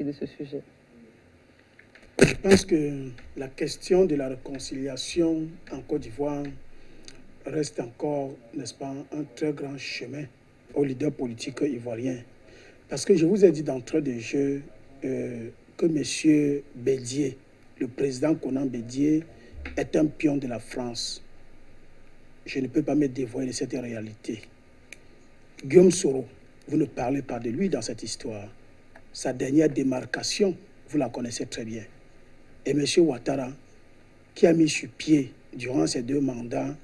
aussi de ce sujet? Je pense que la question de la réconciliation en Côte d'Ivoire reste encore, n'est-ce pas, un très grand chemin aux leaders politiques ivoiriens. Parce que je vous ai dit d'entrée de jeu que M. Bédié, le président Konan Bédié, est un pion de la France. Je ne peux pas me dévoiler de cette réalité. Guillaume Soro, vous ne parlez pas de lui dans cette histoire. Sa dernière démarcation, vous la connaissez très bien. Et M. Ouattara, qui a mis sur pied, durant ces 2 mandats,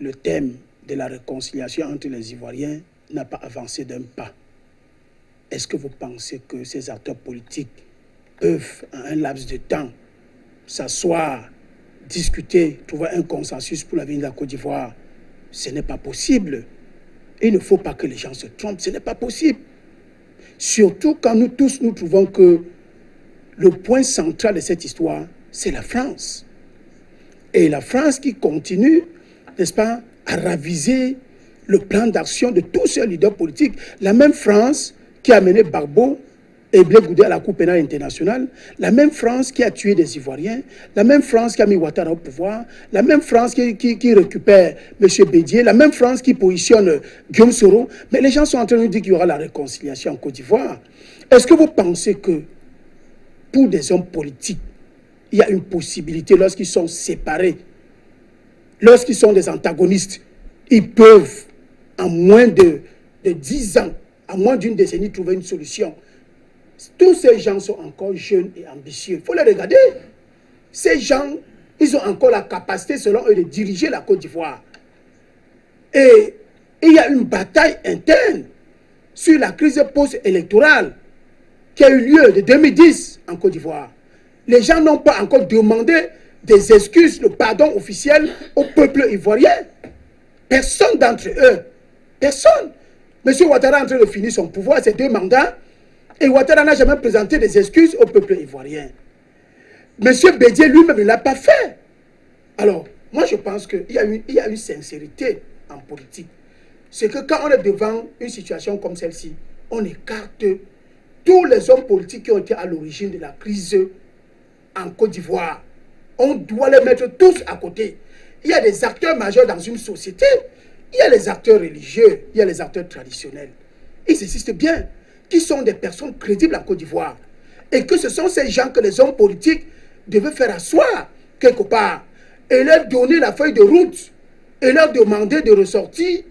le thème de la réconciliation entre les Ivoiriens, n'a pas avancé d'un pas. Est-ce que vous pensez que ces acteurs politiques peuvent, en un laps de temps, s'asseoir, discuter, trouver un consensus pour l'avenir de la Côte d'Ivoire? Ce n'est pas possible. Il ne faut pas que les gens se trompent. Ce n'est pas possible. Surtout quand nous tous, nous trouvons que le point central de cette histoire, c'est la France. Et la France qui continue, n'est-ce pas, à raviser le plan d'action de tous ces leaders politiques. La même France qui a mené Gbagbo et Blé Goudé à la Cour pénale internationale, la même France qui a tué des Ivoiriens, la même France qui a mis Ouattara au pouvoir, la même France qui récupère M. Bédié, la même France qui positionne Guillaume Soro. Mais les gens sont en train de nous dire qu'il y aura la réconciliation en Côte d'Ivoire. Est-ce que vous pensez que pour des hommes politiques, il y a une possibilité lorsqu'ils sont séparés, lorsqu'ils sont des antagonistes, ils peuvent, en moins de 10 ans, en moins d'une décennie, trouver une solution? Tous ces gens sont encore jeunes et ambitieux. Il faut les regarder. Ces gens, ils ont encore la capacité, selon eux, de diriger la Côte d'Ivoire. Et il y a une bataille interne sur la crise post-électorale qui a eu lieu de 2010 en Côte d'Ivoire. Les gens n'ont pas encore demandé des excuses, le pardon officiel au peuple ivoirien. Personne d'entre eux. Personne. M. Ouattara est en train de finir son pouvoir, ses 2 mandats, et Ouattara n'a jamais présenté des excuses au peuple ivoirien. M. Bédié lui-même ne l'a pas fait. Alors, moi je pense qu'il y a une sincérité en politique. C'est que quand on est devant une situation comme celle-ci, on écarte tous les hommes politiques qui ont été à l'origine de la crise en Côte d'Ivoire. On doit les mettre tous à côté. Il y a des acteurs majeurs dans une société. Il y a les acteurs religieux, il y a les acteurs traditionnels. Ils existent bien, qui sont des personnes crédibles en Côte d'Ivoire. Et que ce sont ces gens que les hommes politiques devaient faire asseoir quelque part et leur donner la feuille de route et leur demander de ressortir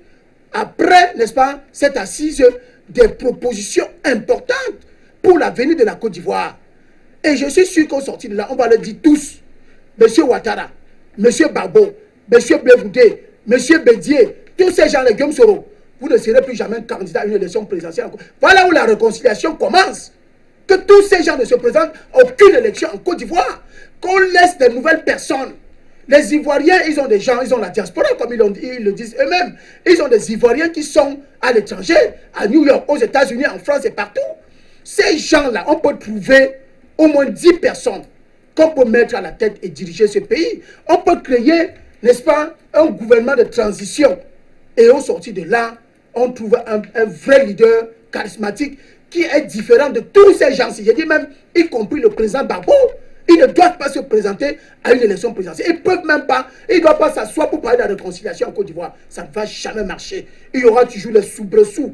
après, n'est-ce pas, cette assise, des propositions importantes pour l'avenir de la Côte d'Ivoire. Et je suis sûr qu'au sortir de là, on va leur dire tous, M. Ouattara, M. Gbagbo, M. Blé Goudé, M. Bédié, tous ces gens, les Guillaume Soro, vous ne serez plus jamais candidat à une élection présidentielle. Voilà où la réconciliation commence. Que tous ces gens ne se présentent à aucune élection en Côte d'Ivoire. Qu'on laisse des nouvelles personnes. Les Ivoiriens, ils ont des gens, ils ont la diaspora, comme ils le disent eux-mêmes. Ils ont des Ivoiriens qui sont à l'étranger, à New York, aux États-Unis, en France et partout. Ces gens-là, on peut trouver au moins 10 personnes qu'on peut mettre à la tête et diriger ce pays. On peut créer, n'est-ce pas, un gouvernement de transition. Et au sortir de là, on trouve un vrai leader charismatique qui est différent de tous ces gens-ci. J'ai dit même, y compris le président Gbagbo, ils ne doivent pas se présenter à une élection présidentielle. Ils ne peuvent même pas, ils ne doivent pas s'asseoir pour parler de la réconciliation en Côte d'Ivoire. Ça ne va jamais marcher. Il y aura toujours les soubresauts.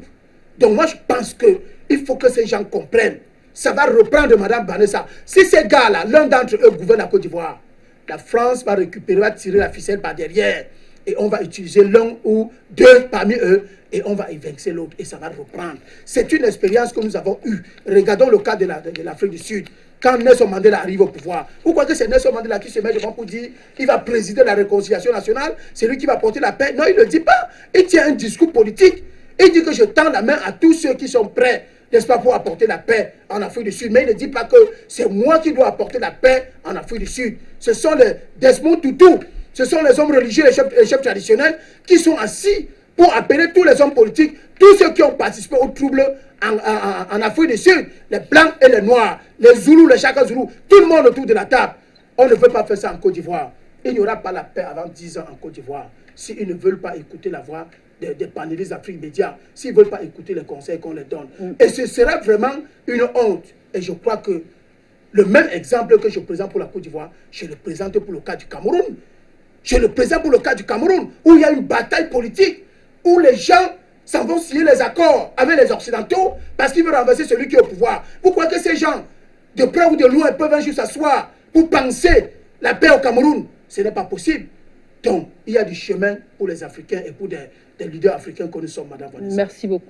Donc moi, je pense qu'il faut que ces gens comprennent. Ça va reprendre Mme Vanessa. Si ces gars-là, l'un d'entre eux gouverne la Côte d'Ivoire, la France va récupérer, va tirer la ficelle par derrière. Et on va utiliser l'un ou 2 parmi eux et on va évincer l'autre et ça va reprendre. C'est une expérience que nous avons eue. Regardons le cas de l'Afrique du Sud. Quand Nelson Mandela arrive au pouvoir, vous croyez que c'est Nelson Mandela qui se met devant pour dire qu'il va présider la réconciliation nationale, c'est lui qui va porter la paix? Non, il ne le dit pas. Il tient un discours politique. Il dit que je tends la main à tous ceux qui sont prêts, n'est-ce pas, pour apporter la paix en Afrique du Sud. Mais il ne dit pas que c'est moi qui dois apporter la paix en Afrique du Sud. Ce sont les Desmond Tutu, ce sont les hommes religieux, les chefs traditionnels qui sont assis pour appeler tous les hommes politiques, tous ceux qui ont participé aux troubles en Afrique du Sud, les Blancs et les Noirs, les Zoulous, les Chaka Zoulous, tout le monde autour de la table. On ne veut pas faire ça en Côte d'Ivoire. Il n'y aura pas la paix avant 10 ans en Côte d'Ivoire s'ils ne veulent pas écouter la voix des panélistes d'Afrique Média, s'ils ne veulent pas écouter les conseils qu'on leur donne. Et ce sera vraiment une honte Et je crois que le même exemple que je présente pour la Côte d'Ivoire, je le présente pour le cas du Cameroun. Je le présente pour le cas du Cameroun, où il y a une bataille politique, où les gens s'en vont signer les accords avec les Occidentaux parce qu'ils veulent renverser celui qui est au pouvoir. Vous croyez que ces gens, de près ou de loin, peuvent un jour s'asseoir pour penser la paix au Cameroun? Ce n'est pas possible. Donc, il y a du chemin pour les Africains et pour des leaders africains que nous sommes, Madame Vanessa. Merci beaucoup.